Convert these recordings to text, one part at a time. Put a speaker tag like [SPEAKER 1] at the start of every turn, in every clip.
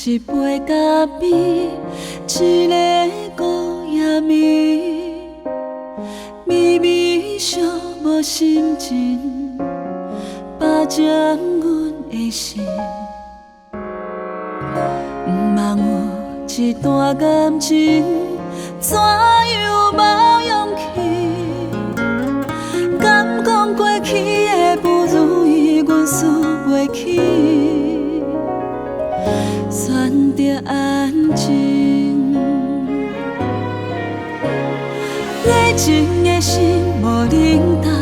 [SPEAKER 1] 一杯咖啡，一个孤夜暝，微微寂寞心情，霸占阮的心。毋茫有一段感情，怎样无勇气？敢讲过去的不如意，阮输袂起，选择安静。热情的心无冷淡，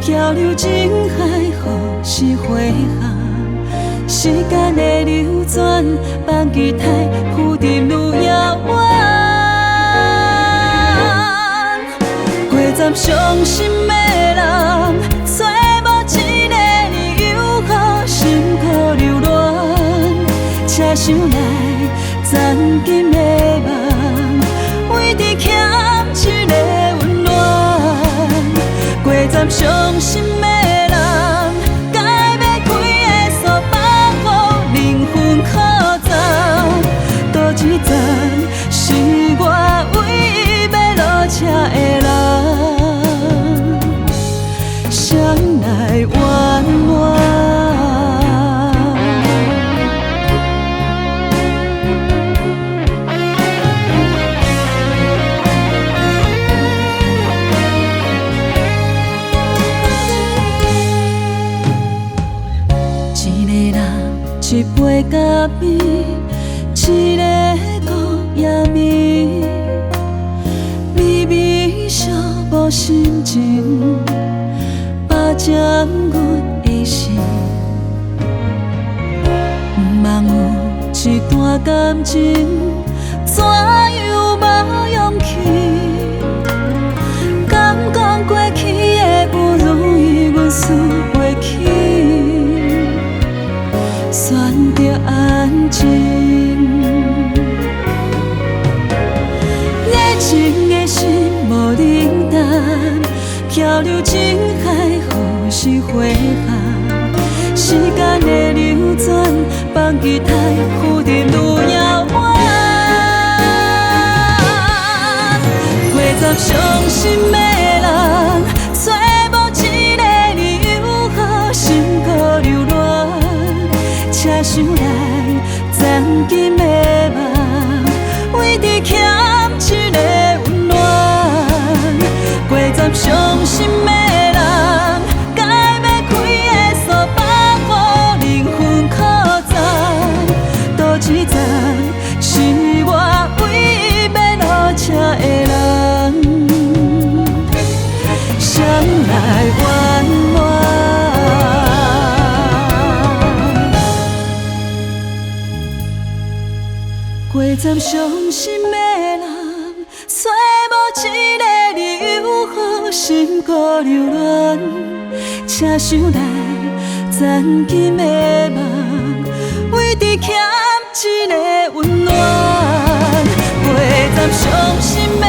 [SPEAKER 1] 漂流情海，何时回航？时间的流转，放期待，浮沉愈遥远。过站伤心的人，找无一个理由，予心苦流乱。车厢内暂紧的梦，为你欠一个温暖。过站伤心的人，该要开的锁放予灵魂靠站，倒一站是我唯一要落车的人，谁来圆满？一杯咖啡，一个孤夜暝，微微寂寞心情，霸占阮的心。毋茫有一段感情，怎样无勇气？敢讲过去的不如意，阮输袂起。选择安静，热情的心无冷淡，漂流情海，何时回航？时间的流转，放期待，浮沉愈遥远。过站伤心的人，找无一个理由，予心苦流乱。车厢内暂紧的梦，为你欠一个温暖。过站伤心的人，该要开的锁放予灵魂靠站，倒一站是我唯一要落车的人，谁来圆满？过站伤心的人，找无一个理由，予心苦流乱。车厢内暂紧的梦，为你欠一个温暖。过站伤心的